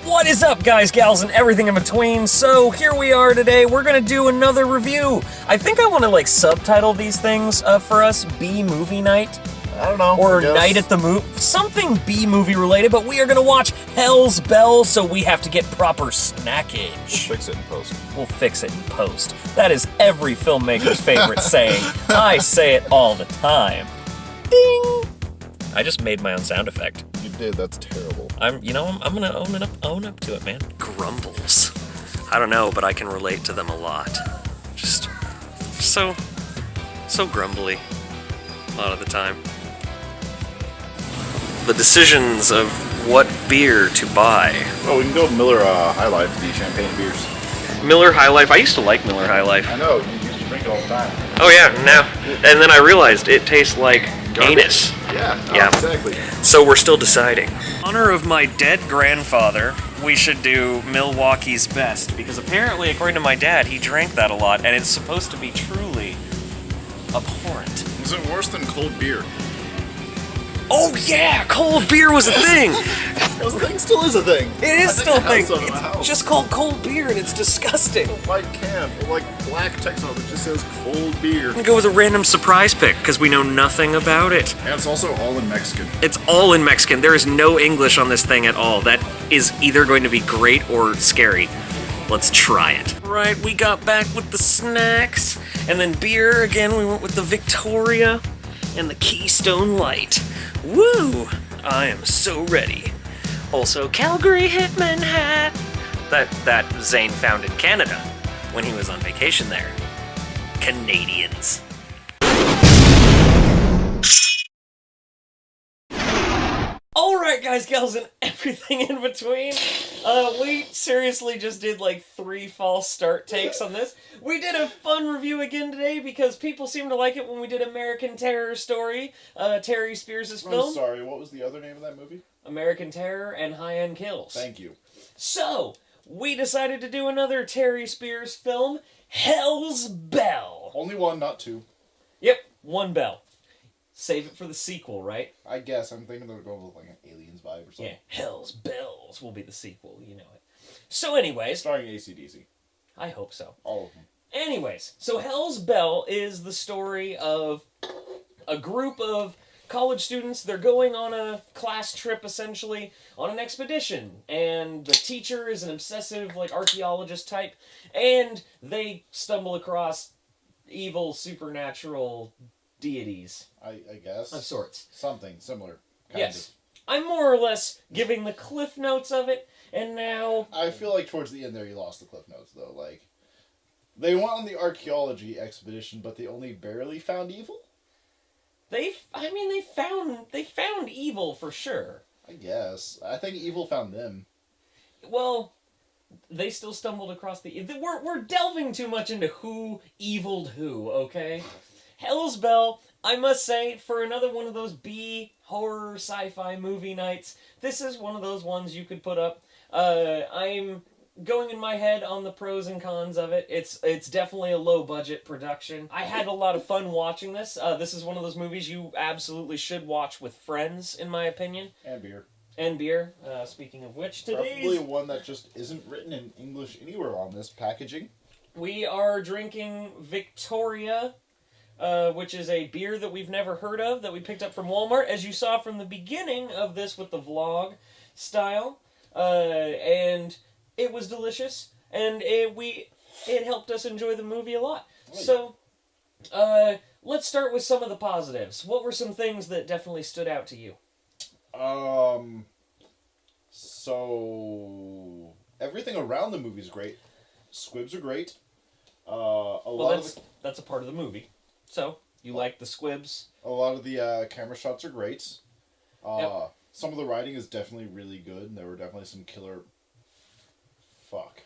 What is up, guys, gals, and everything in between? So here we are today. We're gonna do another review. I think I want to subtitle these things for us. B-movie night. I don't know. Or night at the movie. Something B-movie related, but we are gonna watch Hell's Belle, so we have to get proper snackage. We'll fix it in post. We'll fix it in post. That is every filmmaker's favorite saying. I say it all the time. Ding! I just made my own sound effect. You did. That's terrible. I'm gonna own up to it, man. Grumbles. I don't know, but I can relate to them a lot. Just so grumbly a lot of the time. The decisions of what beer to buy. Oh, we can go with Miller High Life, the champagne beers. Miller High Life. I used to like Miller High Life. I know. You used to drink it all the time. Oh yeah, now and then I realized it tastes like anus. Yeah, exactly. So we're still deciding. In honor of my dead grandfather, we should do Milwaukee's Best, because apparently, according to my dad, he drank that a lot, and it's supposed to be truly abhorrent. Is it worse than cold beer? Oh yeah, cold beer was a thing! This thing still is a thing. It is still a thing. Some in my house. It's just called cold beer, and it's disgusting. White can, or black text on it that just says cold beer. I'm gonna go with a random surprise pick, because we know nothing about it. And it's also all in Mexican. It's all in Mexican. There is no English on this thing at all. That is either going to be great or scary. Let's try it. Right, we got back with the snacks. And then beer, again, we went with the Victoria and the Keystone Light. Woo! I am so ready. Also, Calgary Hitman hat. That Zane found in Canada when he was on vacation there. Canadians. Alright, guys, gals, and everything in between. We seriously just did 3 false start takes on this. We did a fun review again today because people seemed to like it when we did American Terror Story, Terry Spears' film. I'm sorry, what was the other name of that movie? American Terror and High End Kills. Thank you. So, we decided to do another Terry Spears film, Hell's Belle. Only one, not two. Yep, one Belle. Save it for the sequel, right? I guess. I'm thinking they're going with an Aliens vibe or something. Yeah, Hell's Bells will be the sequel, you know it. So anyways... Starring AC/DC. I hope so. All of them. Anyways, so Hell's Belle is the story of a group of college students. They're going on a class trip, essentially, on an expedition. And the teacher is an obsessive, archaeologist type. And they stumble across evil, supernatural deities. I guess. Of sorts. Something similar. Yes. I'm more or less giving the cliff notes of it, and now... I feel like towards the end there you lost the cliff notes, though. They went on the archaeology expedition, but they only barely found evil? They found evil for sure. I guess. I think evil found them. Well, they still stumbled across the... We're delving too much into who eviled who, okay? Hell's Belle, I must say, for another one of those B horror sci-fi movie nights, this is one of those ones you could put up. I'm going in my head on the pros and cons of it. It's definitely a low-budget production. I had a lot of fun watching this. This is one of those movies you absolutely should watch with friends, in my opinion. And beer. And beer. Speaking of which, today's... Probably one that just isn't written in English anywhere on this packaging. We are drinking Victoria... which is a beer that we've never heard of, that we picked up from Walmart, as you saw from the beginning of this with the vlog style, and it was delicious, and it helped us enjoy the movie a lot. So, let's start with some of the positives. What were some things that definitely stood out to you? So everything around the movie is great. Squibs are great. That's a part of the movie. So, you like the squibs? A lot of the camera shots are great. Yep. Some of the writing is definitely really good, and there were definitely some killer... Fuck.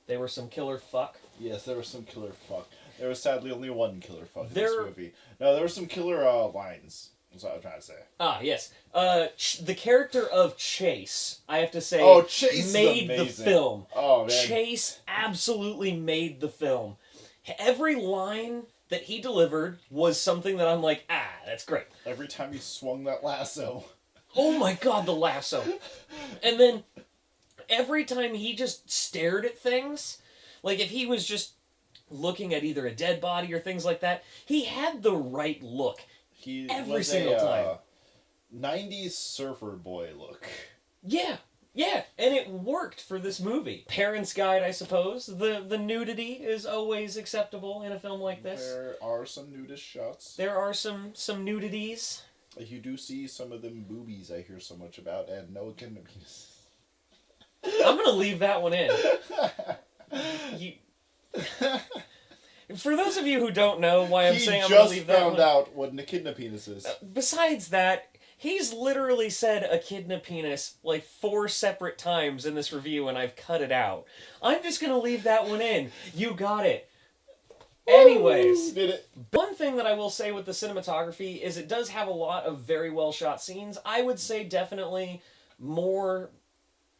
There were some killer fuck? Yes, there was some killer fuck. There was sadly only one killer fuck in this movie. No, there were some killer lines. That's what I was trying to say. Ah, yes. The character of Chase, I have to say, Chase made is the film. Oh, man. Chase absolutely made the film. Every line that he delivered was something that I'm like, that's great. Every time he swung that lasso. Oh my god, the lasso. And then every time he just stared at things, like if he was just looking at either a dead body or things like that, he had the right look He every was single time. 90s surfer boy look. Yeah, yeah, and it worked for this movie. Parents' Guide, I suppose. The nudity is always acceptable in a film like this. There are some nudist shots. There are some nudities. You do see some of them boobies I hear so much about, and no kin penis. I'm gonna leave that one in. You... For those of you who don't know why I'm saying I'm gonna leave that one... He just found out what an echidna penis is. Besides that, he's literally said echidna penis like 4 separate times in this review, and I've cut it out. I'm just gonna leave that one in. You got it. Anyways, did it. One thing that I will say with the cinematography is it does have a lot of very well shot scenes. I would say definitely more...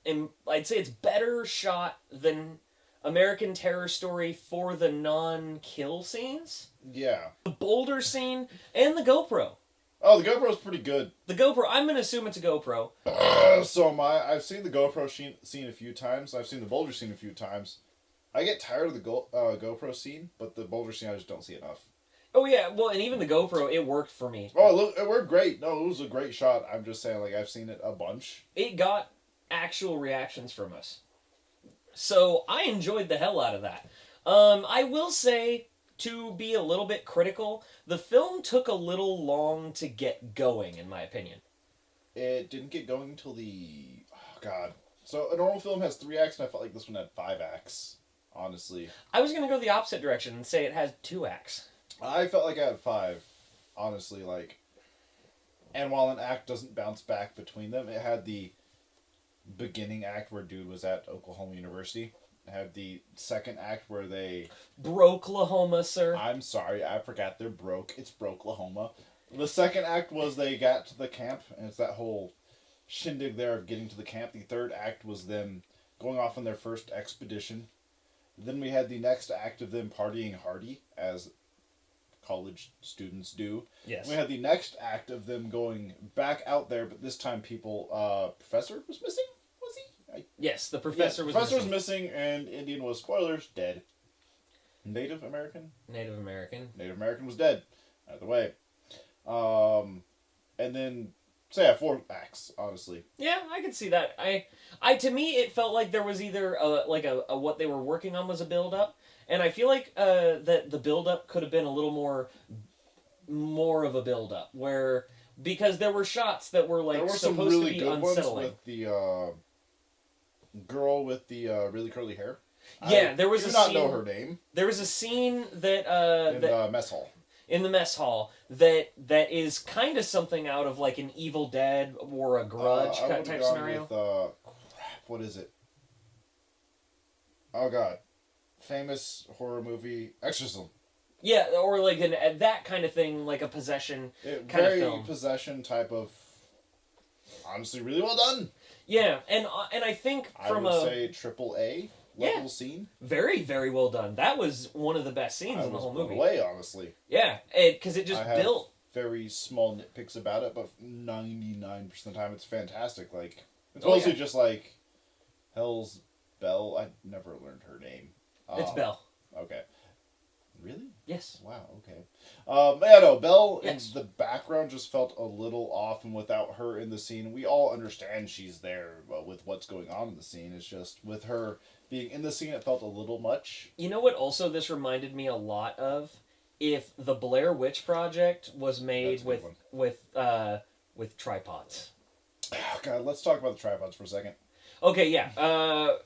I'd say it's better shot than American Terror Story for the non-kill scenes. Yeah. The boulder scene and the GoPro. Oh, the GoPro's pretty good. The GoPro, I'm going to assume it's a GoPro. So I've seen the GoPro scene a few times. I've seen the boulder scene a few times. I get tired of the GoPro scene, but the boulder scene I just don't see enough. Oh yeah, well, and even the GoPro, it worked for me. Oh, look, it worked great. No, it was a great shot. I'm just saying, like, I've seen it a bunch. It got actual reactions from us. So I enjoyed the hell out of that. I will say, to be a little bit critical, the film took a little long to get going, in my opinion. It didn't get going until oh god. So a normal film has 3 acts, and I felt like this one had 5 acts, honestly. I was going to go the opposite direction and say it has 2 acts. I felt like I had 5, honestly, like... And while an act doesn't bounce back between them, it had the beginning act where dude was at Oklahoma University. It had the second act where they... Broke-lahoma, sir. I'm sorry, I forgot they're broke. It's Broke-lahoma. The second act was they got to the camp, and it's that whole shindig there of getting to the camp. The third act was them going off on their first expedition. Then we had the next act of them partying hardy, as college students do. Yes. We had the next act of them going back out there, but this time Professor was missing? Was he? Yes, the professor was Professor missing. was missing, and Indian was, spoilers, dead. Native American? Native American. Native American was dead. Either way. And then, so yeah, 4 acts, honestly. Yeah, I could see that. To me, it felt like there was either a what they were working on was a build up, and I feel like that the build up could have been a little more of a build up, because there were shots that were like supposed to be unsettling. With the girl with the really curly hair. Yeah, there was I a do not scene, know her name. There was a scene that in the mess hall. In the mess hall that is kind of something out of like an Evil Dead or a Grudge type scenario. With, what is it? Oh god, famous horror movie Exorcism. Yeah, or like that kind of thing, like a possession kind of film. Very possession type of. Honestly, really well done. Yeah, and I think from I would say AAA level scene. Very, very well done. That was one of the best scenes in the whole movie. Away, honestly. Yeah, because it just built. Very small nitpicks about it, but 99% of the time it's fantastic. Like it's mostly just like Hell's Belle. I never learned her name. It's Belle. Okay. Really? Yes. Wow, okay. Yeah, no, Belle in the background just felt a little off, and without her in the scene, we all understand she's there with what's going on in the scene. It's just, with her being in the scene, it felt a little much. You know what also this reminded me a lot of? If the Blair Witch Project was made with tripods. Oh, God, let's talk about the tripods for a second. Okay, yeah.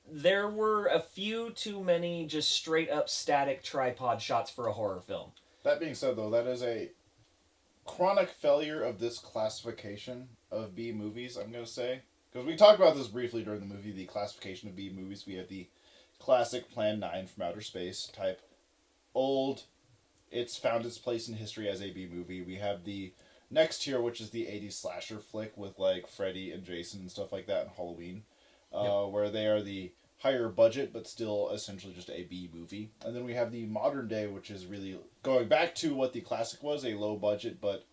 There were a few too many just straight up static tripod shots for a horror film. That being said, though, that is a chronic failure of this classification of B movies, I'm going to say. Because we talked about this briefly during the movie, the classification of B movies. We have the classic Plan 9 from outer space type. Old, it's found its place in history as a B movie. We have the next tier, which is the 80s slasher flick with like Freddy and Jason and stuff like that and Halloween. Where they are the higher budget, but still essentially just a B movie. And then we have the modern day, which is really going back to what the classic was, a low budget, but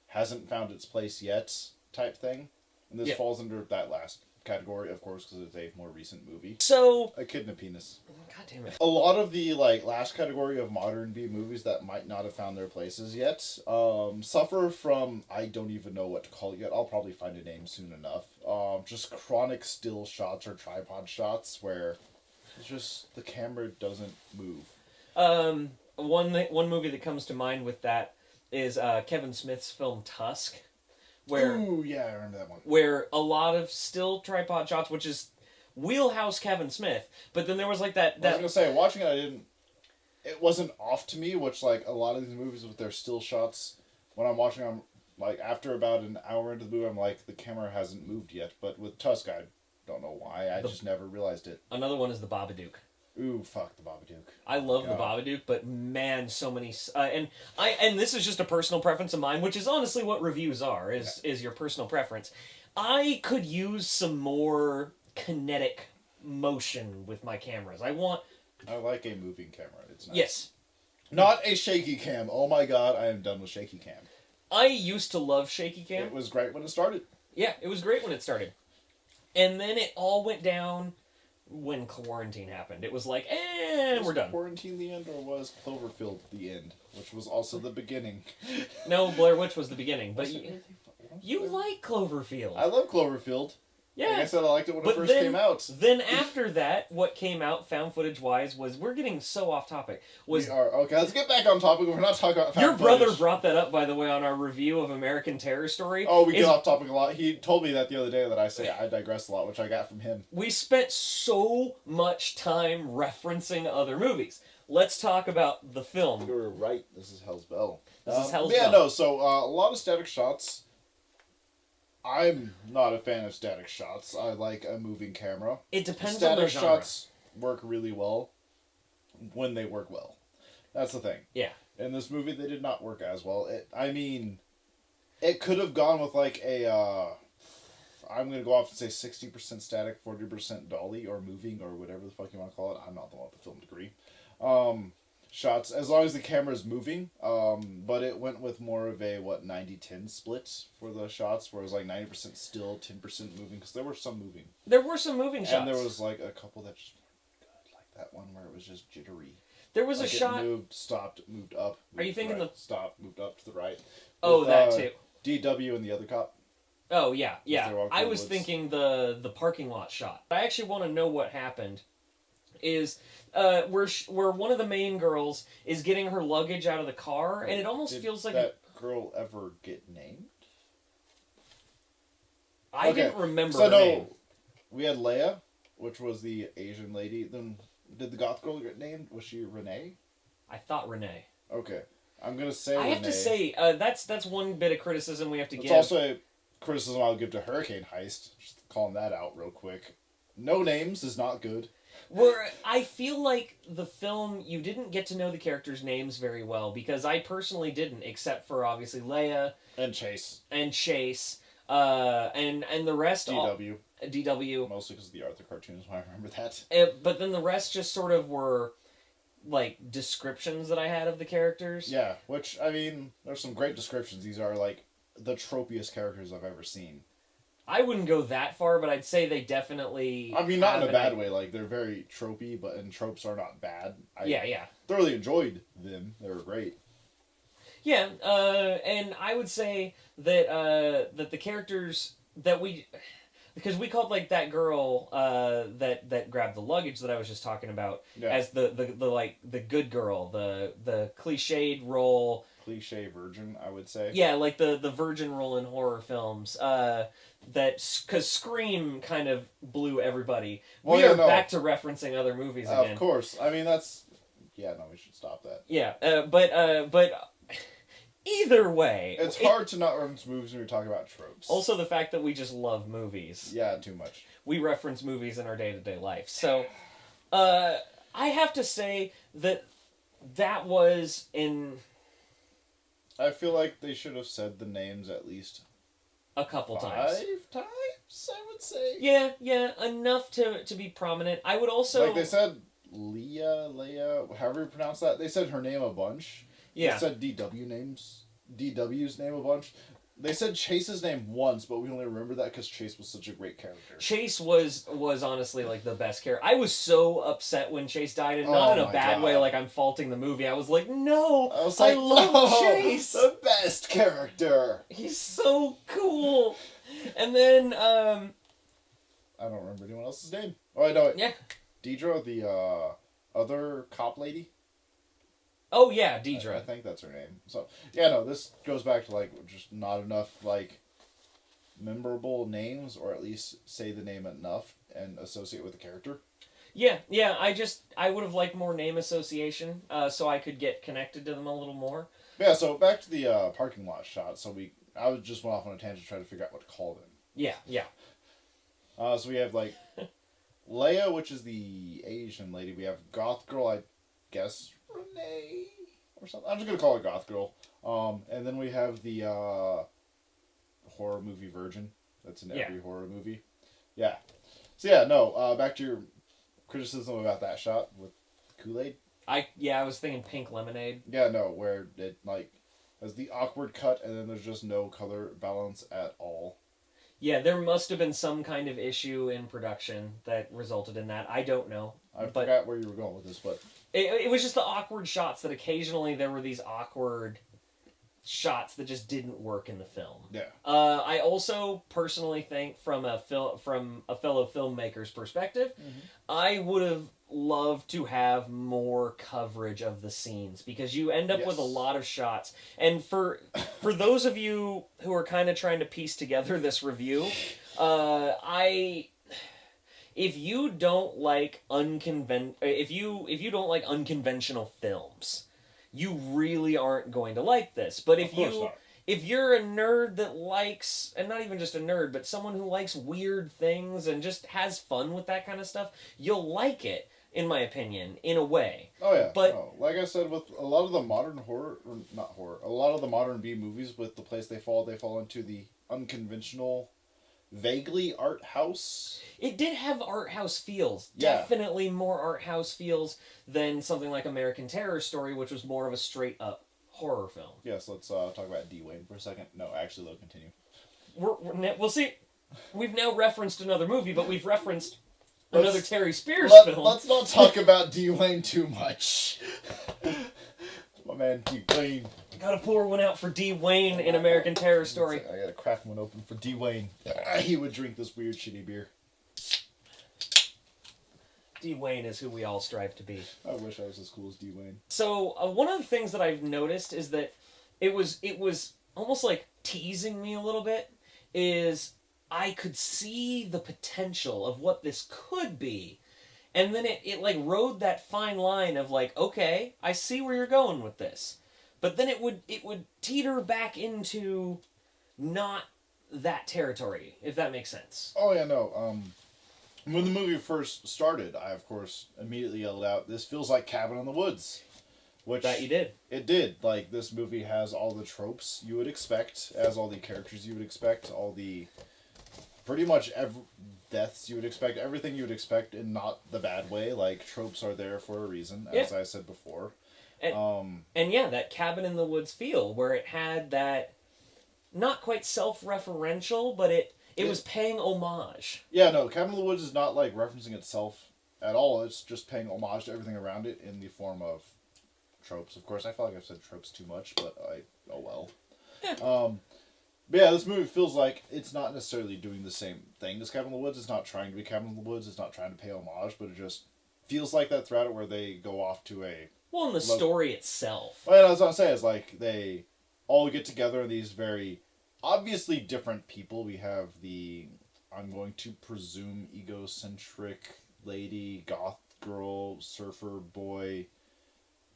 hasn't found its place yet type thing. And this falls under that last category, of course, because it's a more recent movie. So, A Kid and a Penis. God damn it. A lot of the last category of modern B movies that might not have found their places yet suffer from, I don't even know what to call it yet. I'll probably find a name soon enough. Just chronic still shots or tripod shots where it's just the camera doesn't move. One movie that comes to mind with that is Kevin Smith's film Tusk, where Ooh, yeah, I remember that one. where a lot of still tripod shots, which is wheelhouse Kevin Smith. But then there was like that I was gonna say, watching it, it wasn't off to me. Which like a lot of these movies with their still shots, when I'm watching them, like after about an hour into the movie, I'm like, the camera hasn't moved yet. But with Tusk, I don't know why. I just never realized it. Another one is the Babadook. Ooh, fuck the Babadook. I love the Babadook, but man, so many and this is just a personal preference of mine, which is honestly what reviews are is your personal preference. I could use some more kinetic motion with my cameras. I like a moving camera. It's nice. Yes. Not a shaky cam. Oh my god, I am done with shaky cam. I used to love shaky cam. It was great when it started. Yeah, it was great when it started. And then it all went down when quarantine happened. It was like, we're done. Was quarantine the end, or was Cloverfield the end? Which was also the beginning. No, Blair Witch was the beginning. But Was it really? you like Cloverfield. I love Cloverfield. Yeah. Like I said, I liked it when it first came out. Then after that, what came out, found footage wise, was we're getting so off topic. We are okay. Let's get back on topic. We're not talking about. Your brother brought that up, by the way, on our review of American Terror Story. Oh, we get off topic a lot. He told me that the other day that I say I digress a lot, which I got from him. We spent so much time referencing other movies. Let's talk about the film. You were right. This is Hell's Bell. This is Hell's Bell. Bell. Yeah, no. So a lot of static shots. I'm not a fan of static shots. I like a moving camera. It depends on the genre. Static shots work really well when they work well. That's the thing. Yeah. In this movie, they did not work as well. It could have gone with like a. I'm gonna go off and say 60% static, 40% dolly, or moving, or whatever the fuck you want to call it. I'm not the one with the film degree. Shots, as long as the camera is moving, but it went with more of a 90-10 split for the shots, where it was like 90% still, 10% moving, because there were some moving. There were some moving shots. And there was like a couple that just weren't good, like that one where it was just jittery. There was like a shot. It moved, stopped, moved up. Moved Are you thinking right, stopped, moved up to the right. Oh, with, that too. DW and the other cop. Oh yeah, yeah. I was woods. thinking the parking lot shot. I actually want to know what happened. Is where one of the main girls is getting her luggage out of the car, and it almost feels like that girl ever get named? I didn't remember her name. We had Leia, which was the Asian lady. Then did the goth girl get named? Was she Renee? I thought Renee. Okay, I'm gonna say. I have to say that's one bit of criticism we have to give. It's also a criticism I'll give to Hurricane Heist. Just calling that out real quick. No names is not good. Where I feel like the film, you didn't get to know the characters' names very well, because I personally didn't, except for obviously Leia and Chase and the rest. DW. DW. Mostly because of the Arthur cartoons. I remember that. But then the rest just sort of were like descriptions that I had of the characters. Yeah, which there's some great descriptions. These are like the tropiest characters I've ever seen. I wouldn't go that far, but I'd say they definitely. Not in a bad way. Like, they're very tropey, and tropes are not bad. Yeah. Thoroughly enjoyed them. They were great. Yeah, and I would say that that the characters that because we called like that girl that grabbed the luggage that I was just talking about as the good girl, the cliched role. Cliche virgin, I would say. Yeah, like the virgin role in horror films. Because Scream kind of blew everybody. We are back to referencing other movies again. Of course. That's... Yeah, no, we should stop that. Yeah, but either way... It's hard to not reference movies when we talk about tropes. Also the fact that we just love movies. Yeah, too much. We reference movies in our day-to-day life. So, I have to say that was in... I feel like they should have said the names at least... a couple times. 5 times, I would say. Yeah, enough to be prominent. I would also... Like, they said Leia, however you pronounce that. They said her name a bunch. Yeah. They said DW's name a bunch. They said Chase's name once, but we only remember that because Chase was such a great character. Chase was honestly like the best character. I was so upset when Chase died, and not in a bad way. Like I'm faulting the movie. I was like, no, I love Chase, the best character. He's so cool. And then I don't remember anyone else's name. Oh, I know it. Yeah, Deidre, the other cop lady. Oh yeah, Deidre. I think that's her name. So yeah, no, this goes back to like just not enough like memorable names, or at least say the name enough and associate with the character. Yeah. I would have liked more name association, so I could get connected to them a little more. Yeah. So back to the parking lot shot. So I was just went off on a tangent trying to figure out what to call them. Yeah. So we have like Leia, which is the Asian lady. We have Goth Girl, I guess Renee or something. I'm just gonna call her Goth Girl. And then we have the horror movie Virgin. That's in every horror movie. Yeah. So yeah, no. Back to your criticism about that shot with Kool-Aid. I was thinking pink lemonade. Yeah, no, where it like has the awkward cut and then there's just no color balance at all. Yeah, there must have been some kind of issue in production that resulted in that. I don't know. I forgot where you were going with this, but it was just the awkward shots that occasionally there were these awkward shots that just didn't work in the film. Yeah. I also personally think from a fellow filmmaker's perspective, I would have loved to have more coverage of the scenes because you end up with a lot of shots. And for those of you who are kind of trying to piece together this review, if you don't like unconventional films, you really aren't going to like this. But if you're a nerd that likes, and not even just a nerd, but someone who likes weird things and just has fun with that kind of stuff, you'll like it, in my opinion, in a way. Oh yeah. But like I said, with a lot of the modern a lot of the modern B movies, with the place they fall into the unconventional, vaguely art house. It did have art house feels. Yeah. Definitely more art house feels than something like American Terror Story, which was more of a straight up horror film. Yes, let's talk about D. Wayne for a second. No, actually, they'll continue. We'll see. We've now referenced another movie, but we've referenced another Terry Spears film. Let's not talk about D. Wayne too much. My man, D. Wayne. Gotta pour one out for D. Wayne in American Terror Story. I gotta crack one open for D. Wayne. He would drink this weird, shitty beer. D. Wayne is who we all strive to be. I wish I was as cool as D. Wayne. So, one of the things that I've noticed is that it was almost like teasing me a little bit, is I could see the potential of what this could be. And then it like rode that fine line of like, okay, I see where you're going with this. But then it would teeter back into not that territory, if that makes sense. Oh yeah, no. When the movie first started, I of course immediately yelled out, "This feels like Cabin in the Woods." Which that you did. It did. Like, this movie has all the tropes you would expect, has all the characters you would expect, all the pretty much deaths you would expect, everything you would expect in not the bad way. Like, tropes are there for a reason, as I said before. And yeah, that Cabin in the Woods feel, where it had that not quite self-referential, but it was paying homage. Yeah, no, Cabin in the Woods is not like referencing itself at all. It's just paying homage to everything around it in the form of tropes. Of course, I feel like I've said tropes too much, but oh well. But yeah, this movie feels like it's not necessarily doing the same thing as Cabin in the Woods. It's not trying to be Cabin in the Woods. It's not trying to pay homage, but it just feels like that throughout it, where they go off to a... Well, in the story itself. Well, that's what I'm saying. It's like they all get together in these very obviously different people. We have the, I'm going to presume, egocentric lady, goth girl, surfer boy,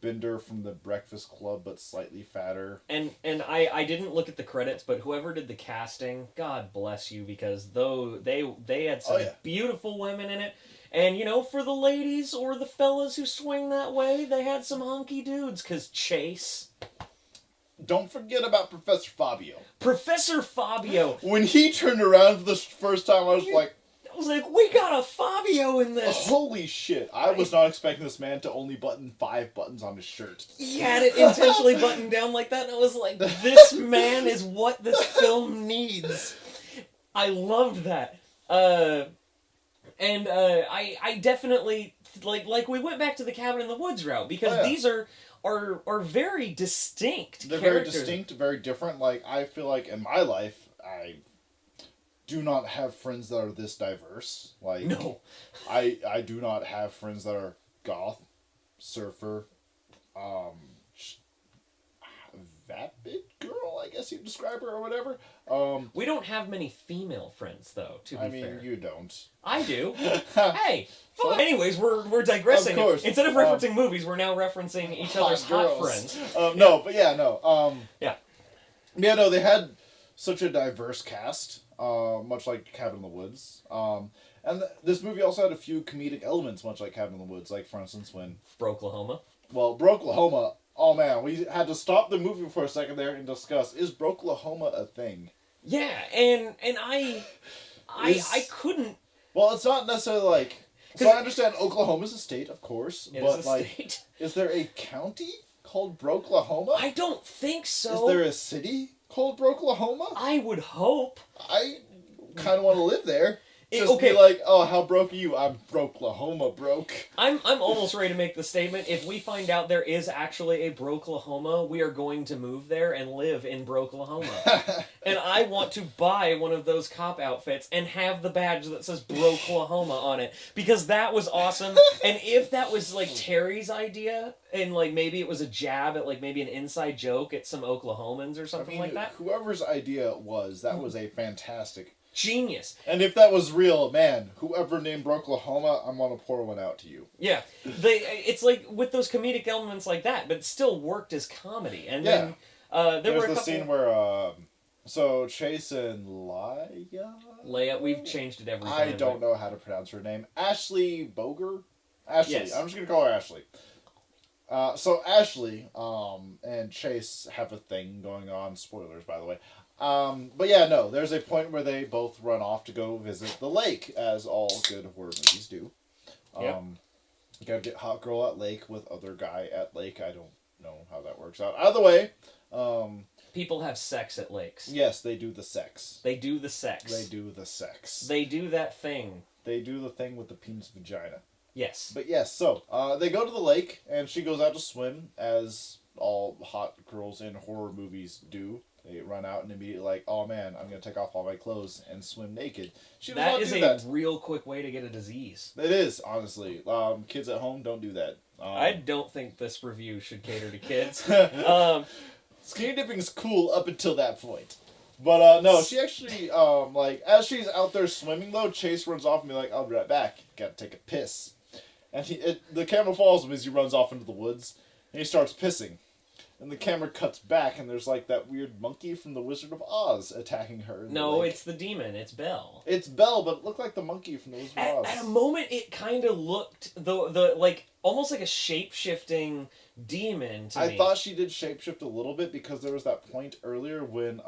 Bender from the Breakfast Club, but slightly fatter. And I didn't look at the credits, but whoever did the casting, God bless you, because though they had some beautiful women in it. And, you know, for the ladies or the fellas who swing that way, they had some hunky dudes, because Chase. Don't forget about Professor Fabio. Professor Fabio. When he turned around for the first time, I was like, was like, we got a Fabio in this. Holy shit! I was not expecting this man to only button 5 buttons on his shirt. He had it intentionally buttoned down like that, and I was like, this man is what this film needs. I loved that. I definitely like we went back to the cabin in the woods route because these are very distinct. They're characters. very distinct, very different. Like, I feel like in my life, I do not have friends that are this diverse. Like, No. I do not have friends that are goth, surfer, vapid girl, I guess you'd describe her, or whatever. We don't have many female friends, though, to be fair. You don't. I do. Hey! Anyways, we're digressing. Of course. Instead of referencing movies, we're now referencing each other's hot friends. Yeah, no, they had such a diverse cast, much like Cabin in the Woods. And this movie also had a few comedic elements, much like Cabin in the Woods. Like, for instance, when... Broklahoma. Well, Broklahoma... Oh, man, we had to stop the movie for a second there and discuss, is Broklahoma a thing? Yeah, and I couldn't... Well, it's not necessarily like... So I understand Oklahoma's a state, of course, but, state. Is there a county called Broklahoma? I don't think so. Is there a city called Broklahoma? I would hope. I kind of want to live there. Okay. Be like, oh, how broke are you? I'm Broklahoma broke. I'm almost ready to make the statement. If we find out there is actually a Broklahoma, we are going to move there and live in Broklahoma. And I want to buy one of those cop outfits and have the badge that says Broklahoma on it. Because that was awesome. And if that was like Terry's idea, and like maybe it was a jab at like maybe an inside joke at some Oklahomans or something like that. Whoever's idea it was, that was a fantastic... Genius. And if that was real, man, whoever named Broklahoma, I'm gonna pour one out to you. Yeah, it's like with those comedic elements like that, but it still worked as comedy. And then there were a couple... scene where so Chase and Leia, we've changed it every time. I don't know how to pronounce her name. Ashley Boger? Ashley. Yes. I'm just gonna call her Ashley. So Ashley and Chase have a thing going on. Spoilers, by the way. But yeah, no, there's a point where they both run off to go visit the lake, as all good horror movies do. Yep. You gotta get hot girl at lake with other guy at lake. I don't know how that works out. Either way, people have sex at lakes. Yes, they do the sex. They do the sex. They do the sex. They do that thing. They do the thing with the penis vagina. Yes. But yes, so, they go to the lake, and she goes out to swim, as all hot girls in horror movies do. They run out and immediately like, oh man, I'm going to take off all my clothes and swim naked. That is a real quick way to get a disease. It is, honestly. Kids at home, don't do that. I don't think this review should cater to kids. Skinny dipping is cool up until that point. But, no, she actually, as she's out there swimming, though, Chase runs off and be like, I'll be right back. Gotta take a piss. And the camera follows him as he runs off into the woods, and he starts pissing. And the camera cuts back, and there's like that weird monkey from The Wizard of Oz attacking her. No, it's the demon. It's Belle. It's Belle, but it looked like the monkey from The Wizard of Oz. At a moment, it kind of looked the like almost like a shape-shifting demon to me. I thought she did shapeshift a little bit because there was that point earlier when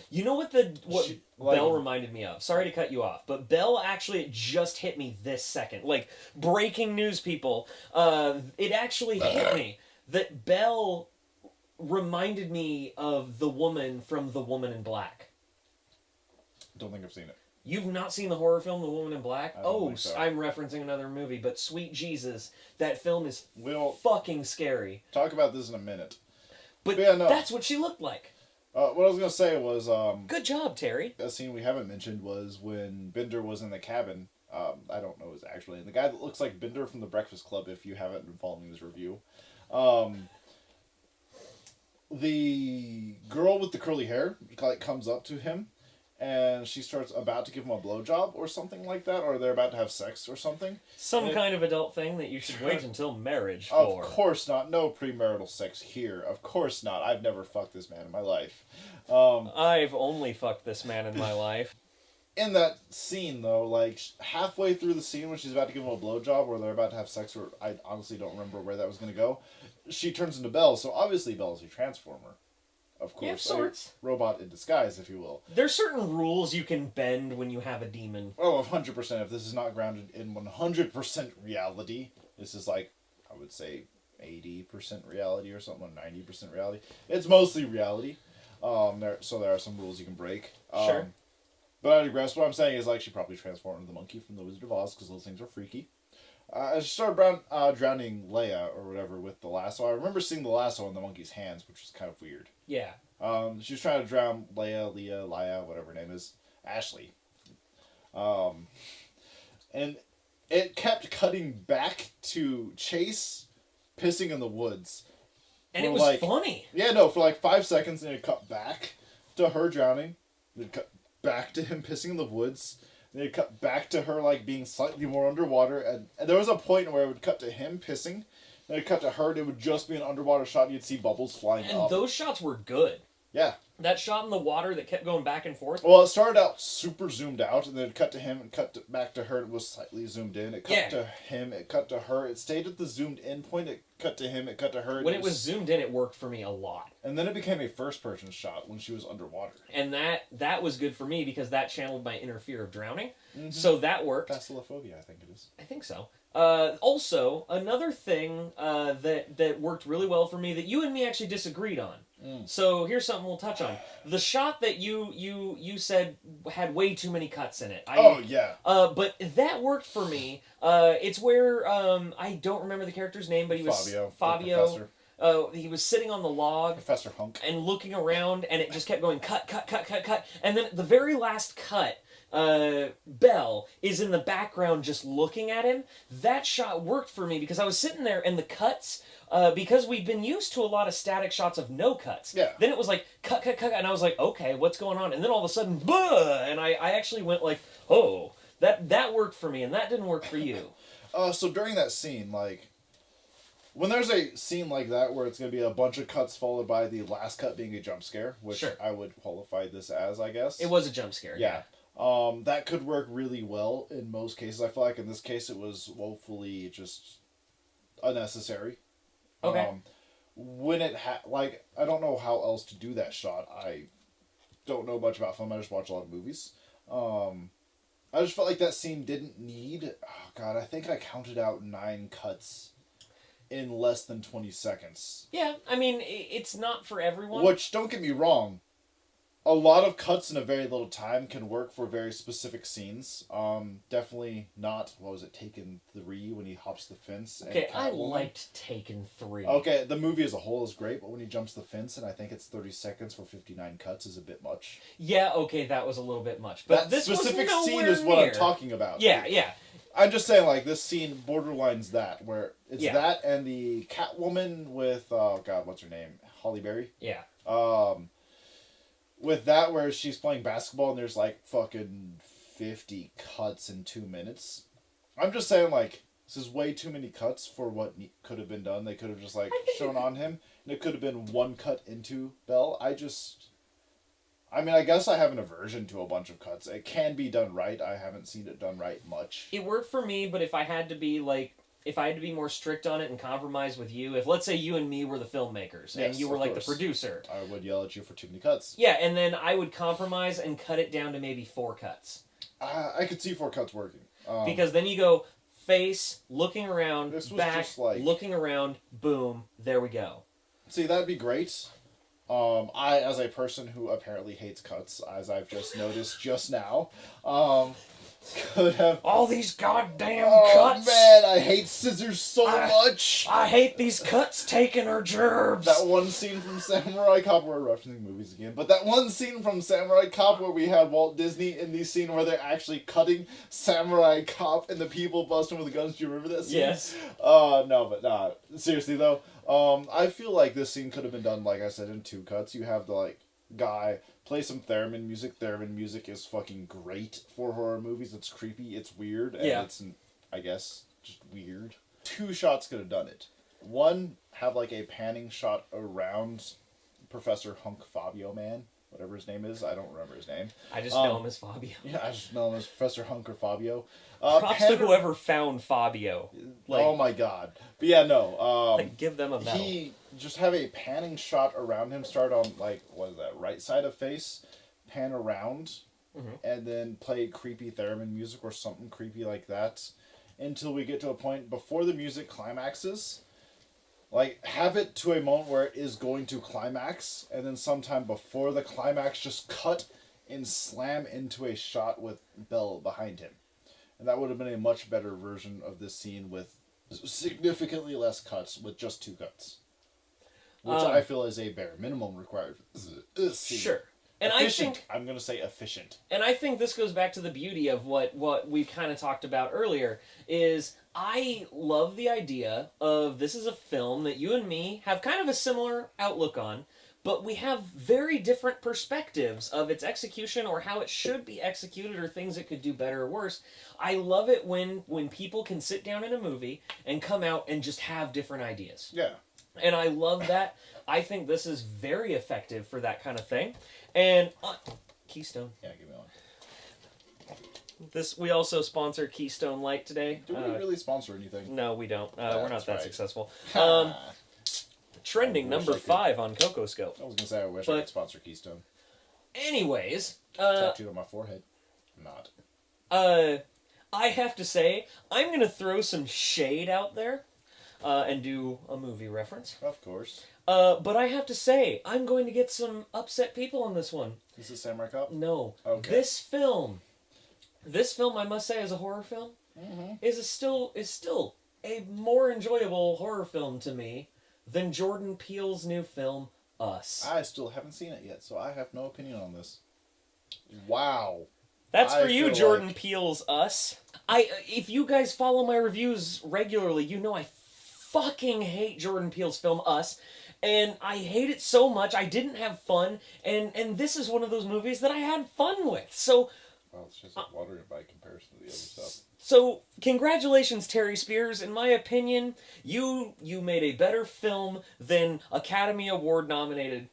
You know what Belle reminded me of? Sorry to cut you off, but Belle actually just hit me this second. Like breaking news, people. It actually hit me that Belle reminded me of the woman from The Woman in Black. Don't think I've seen it. You've not seen the horror film The Woman in Black? So. I'm referencing another movie, but sweet Jesus, that film is fucking scary. Talk about this in a minute. But yeah, no. That's what she looked like. What I was going to say was... good job, Terry. A scene we haven't mentioned was when Bender was in the cabin. I don't know his actual name. The guy that looks like Bender from The Breakfast Club, if you haven't been following this review. The girl with the curly hair like comes up to him, and she starts about to give him a blowjob or something like that, or they're about to have sex or something. Kind of adult thing that you should wait until marriage for. Of course not. No premarital sex here. Of course not. I've never fucked this man in my life. I've only fucked this man in my life. In that scene, though, like, halfway through the scene when she's about to give him a blowjob or they're about to have sex, or I honestly don't remember where that was going to go, she turns into Belle, so obviously Belle's a Transformer. of Yeah, of course, sorts. a robot in disguise, if you will. There's certain rules you can bend when you have a demon. Oh, 100%. If this is not grounded in 100% reality, this is like, I would say, 80% reality or something, 90% reality. It's mostly reality. So there are some rules you can break. Sure. But I digress. What I'm saying is, like, she probably transformed into the monkey from The Wizard of Oz because those things are freaky. She started drowning Leia or whatever with the lasso. I remember seeing the lasso in the monkey's hands, which was kind of weird. Yeah. She was trying to drown Leia, whatever her name is, Ashley. And it kept cutting back to Chase pissing in the woods. And it was funny. Yeah, no, for like 5 seconds, and it cut back to her drowning. Then it cut back to him pissing in the woods. Then it cut back to her like being slightly more underwater. And there was a point where it would cut to him pissing. Then it cut to her, and it would just be an underwater shot, and you'd see bubbles flying up. And those shots were good. Yeah. That shot in the water that kept going back and forth. Well, it started out super zoomed out, and then it cut to him, and back to her. It was slightly zoomed in. It cut to him. It cut to her. It stayed at the zoomed in point. It cut to him. It cut to her. When it was zoomed in, it worked for me a lot. And then it became a first-person shot when she was underwater. And that was good for me because that channeled my inner fear of drowning. Mm-hmm. So that worked. Basilophobia, I think it is. I think so. Also, another thing that worked really well for me that you and me actually disagreed on. So here's something we'll touch on. The shot that you said had way too many cuts in it. But that worked for me. It's where I don't remember the character's name, but he was Fabio. He was sitting on the log, Professor Hunk, and looking around, and it just kept going cut, and then the very last cut. Belle is in the background just looking at him. That shot worked for me because I was sitting there and the cuts, because we've been used to a lot of static shots of no cuts. Yeah. Then it was like, cut, and I was like, okay, what's going on? And then all of a sudden, blah! And I actually went like, oh, that worked for me, and that didn't work for you. So during that scene, like, when there's a scene like that where it's going to be a bunch of cuts followed by the last cut being a jump scare, which I would qualify this as, I guess. It was a jump scare. Yeah. That could work really well in most cases. I feel like in this case it was woefully just unnecessary. Okay. When it I don't know how else to do that shot. I don't know much about film. I just watch a lot of movies. I just felt like that scene didn't need... Oh, God, I think I counted out 9 cuts in less than 20 seconds. Yeah, I mean, it's not for everyone. Which, don't get me wrong, a lot of cuts in a very little time can work for very specific scenes. Definitely not, Taken 3 when he hops the fence. Okay, I liked Taken 3. Okay, the movie as a whole is great, but when he jumps the fence and I think it's 30 seconds for 59 cuts is a bit much. Yeah, okay, that was a little bit much. But that specific scene is what I'm talking about. Yeah. I'm just saying, like, this scene borderlines that, where it's that and the Catwoman with, what's her name? Halle Berry? Yeah. With that, where she's playing basketball and there's like fucking 50 cuts in 2 minutes. I'm just saying, like, this is way too many cuts for what could have been done. They could have just, like, shown on him, and it could have been one cut into Belle. I guess I have an aversion to a bunch of cuts. It can be done right. I haven't seen it done right much. It worked for me, but if I had to be more strict on it and compromise with you, if let's say you and me were the filmmakers and you were like the producer, I would yell at you for too many cuts. Yeah, and then I would compromise and cut it down to maybe 4 cuts. I could see 4 cuts working. Because then you go face, looking around, back, looking around, boom, there we go. See, that'd be great. I, as a person who apparently hates cuts, as I've just noticed just now, could have... All these goddamn Oh, cuts! man, I hate scissors so much! I hate these cuts taking her gerbs! That one scene from Samurai Cop, we're referencing movies again, but that one scene from Samurai Cop where we had Walt Disney in the scene where they're actually cutting Samurai Cop and the people busting with guns. Do you remember that scene? Yes. Seriously though, I feel like this scene could have been done, like I said, in 2 cuts. You have the, guy play some theremin music. Theremin music is fucking great for horror movies. It's creepy, it's weird, and it's, I guess, just weird. 2 shots could have done it. One, have a panning shot around Professor Hunk Fabio Man, whatever his name is. I don't remember his name. I just know him as Fabio. Yeah, I just know him as Professor Hunk or Fabio. Props to whoever found Fabio. Like, oh my god. But yeah, no. like, give them a medal. He just have a panning shot around him, start on, like, what is that, right side of face, pan around, and then play creepy theremin music or something creepy like that, until we get to a point before the music climaxes. Like, have it to a moment where it is going to climax, and then sometime before the climax, just cut and slam into a shot with Belle behind him. And that would have been a much better version of this scene with significantly less cuts, with just 2 cuts. Which I feel is a bare minimum required for this scene. Sure. And efficient. I'm going to say efficient. And I think this goes back to the beauty of what we kind of talked about earlier, is I love the idea of this is a film that you and me have kind of a similar outlook on, but we have very different perspectives of its execution or how it should be executed or things it could do better or worse. I love it when people can sit down in a movie and come out and just have different ideas. Yeah. And I love that. I think this is very effective for that kind of thing. And Keystone. Yeah, give me one. We also sponsor Keystone Light today. Do we really sponsor anything? No, we don't. We're not that right. successful. Trending number 5 on CocoScope. I was gonna say I wish I could sponsor Keystone. Anyways, tattooed on my forehead. I'm not. I have to say I'm gonna throw some shade out there, and do a movie reference. Of course. But I have to say I'm going to get some upset people on this one. Is this Samurai Cop? No. Okay. This film, I must say, as a horror film, is still a more enjoyable horror film to me than Jordan Peele's new film, Us. I still haven't seen it yet, so I have no opinion on this. Wow. That's for you, feel Jordan like- Peele's Us. If you guys follow my reviews regularly, you know I fucking hate Jordan Peele's film, Us. And I hate it so much, I didn't have fun, and this is one of those movies that I had fun with. So, Well, it's just like water by comparison to the other stuff. So, congratulations, Terry Spears. In my opinion, you made a better film than Academy Award nominated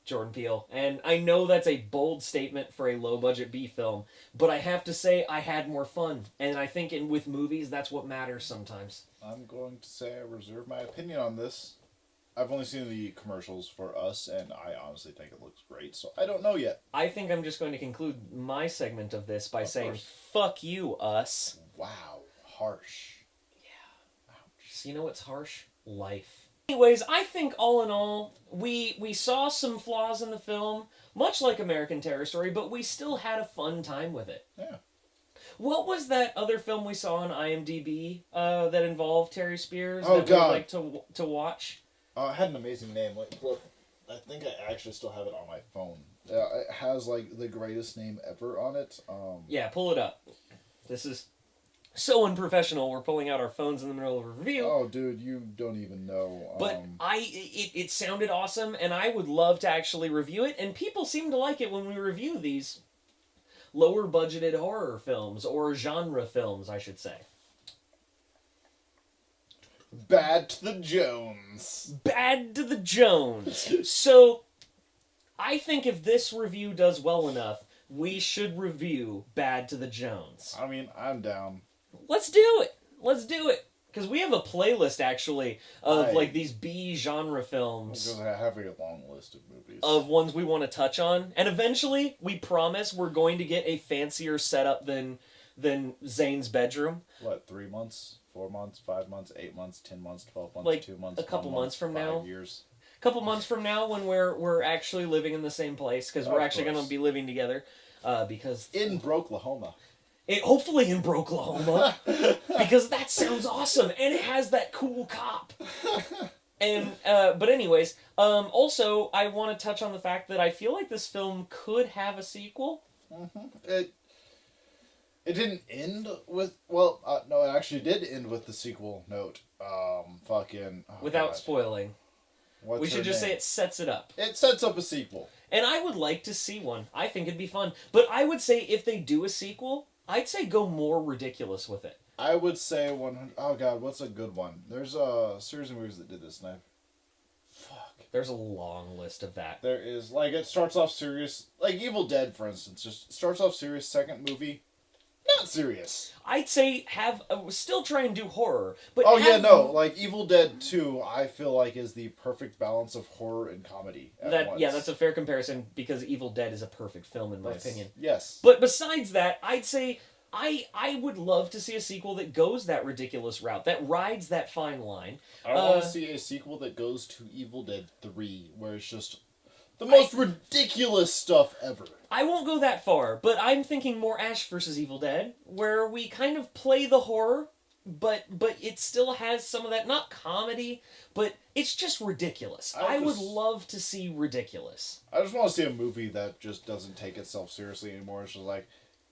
Jordan Peele. And I know that's a bold statement for a low-budget B film, but I have to say I had more fun. And I think with movies, that's what matters sometimes. I'm going to say I reserve my opinion on this. I've only seen the commercials for Us, and I honestly think it looks great, so I don't know yet. I think I'm just going to conclude my segment of this by saying, course. fuck you, Us. Wow. Harsh. Yeah. Ouch. So you know what's harsh? Life. Anyways, I think all in all, we saw some flaws in the film, much like American Terror Story, but we still had a fun time with it. Yeah. What was that other film we saw on IMDb that involved Terry Spears Oh, that God. we'd like to watch? It had an amazing name. Like, look, I think I actually still have it on my phone. It has, like, the greatest name ever on it. Yeah, pull it up. This is so unprofessional. We're pulling out our phones in the middle of a review. Oh, dude, you don't even know. But it sounded awesome, and I would love to actually review it. And people seem to like it when we review these lower budgeted horror films, or genre films, I should say. Bad to the Jones. Bad to the Jones. So, I think if this review does well enough, we should review Bad to the Jones. I mean, I'm down. Let's do it. Let's do it. Because we have a playlist, actually, of like these B genre films. Because I have a long list of movies. Of ones we want to touch on. And eventually, we promise we're going to get a fancier setup than Zane's bedroom. What, 3 months? 4 months? 5 months? 8 months? 10 months? 12 months? Like 2 months? a couple 1 month, months from 5 now. years? A couple months from now, when we're actually living in the same place, because we're Of actually going course. to be living together. Because In Broklahoma. hopefully in Broklahoma, because that sounds awesome, and it has that cool cop. And but anyways, also I want to touch on the fact that I feel like this film could have a sequel. It didn't end with... Well, no, it actually did end with the sequel note. Without God. spoiling. What's We should her just say name? it sets it up. It sets up a sequel. And I would like to see one. I think it'd be fun. But I would say if they do a sequel, I'd say go more ridiculous with it. I would say 100... Oh, God, what's a good one? There's a series of movies that did this, and There's a long list of that. There is, like, it starts off serious. Like, Evil Dead, for instance, just starts off serious, second movie, not serious. I'd say still try and do horror, but like, Evil Dead 2, I feel like is the perfect balance of horror and comedy at once. Yeah, that's a fair comparison, because Evil Dead is a perfect film, in my opinion. Yes. But besides that, I'd say I would love to see a sequel that goes that ridiculous route, that rides that fine line. I want to see a sequel that goes to Evil Dead 3, where it's just the most ridiculous stuff ever. I won't go that far, but I'm thinking more Ash vs. Evil Dead, where we kind of play the horror, but it still has some of that, not comedy, but it's just ridiculous. I would love to see ridiculous. I just want to see a movie that just doesn't take itself seriously anymore. It's just like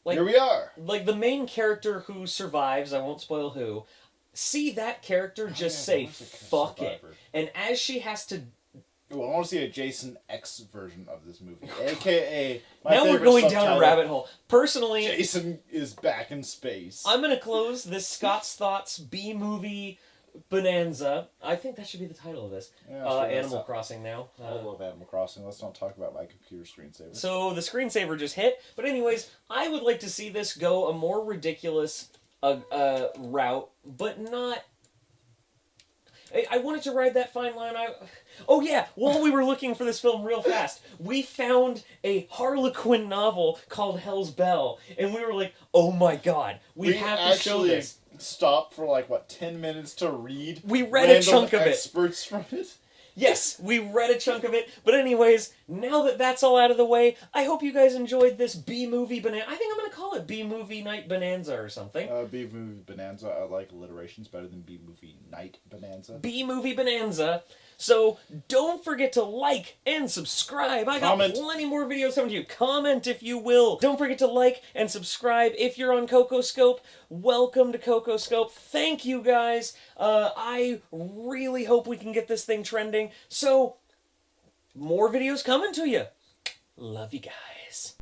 here we are. Like the main character who survives, I won't spoil who, see that character just say, fuck it. And as she has to... Ooh, I want to see a Jason X version of this movie, a.k.a. Now we're going down a rabbit hole. Personally... Jason is back in space. I'm going to close this ScottsThoughts B-movie bonanza. I think that should be the title of this. Yeah, sure, Animal Crossing now. I love Animal Crossing. Let's not talk about my computer screensaver. So the screensaver just hit. But anyways, I would like to see this go a more ridiculous route, but not... I wanted to ride that fine line. Oh yeah, while we were looking for this film real fast, we found a Harlequin novel called Hell's Belle, and we were like, oh my god, we have to show this. Stopped for 10 minutes to read. We read a chunk of it. Experts from it. Yes, we read a chunk of it. But anyways, now that that's all out of the way, I hope you guys enjoyed this B-movie bonanza. I think I'm going to call it B-movie night bonanza or something. B-movie bonanza. I like alliterations better than B-movie night bonanza. B-movie bonanza. So don't forget to like and subscribe. I got plenty more videos coming to you. Comment if you will. Don't forget to like and subscribe if you're on CocoScope. Welcome to CocoScope. Thank you guys. I really hope we can get this thing trending. So more videos coming to you. Love you guys.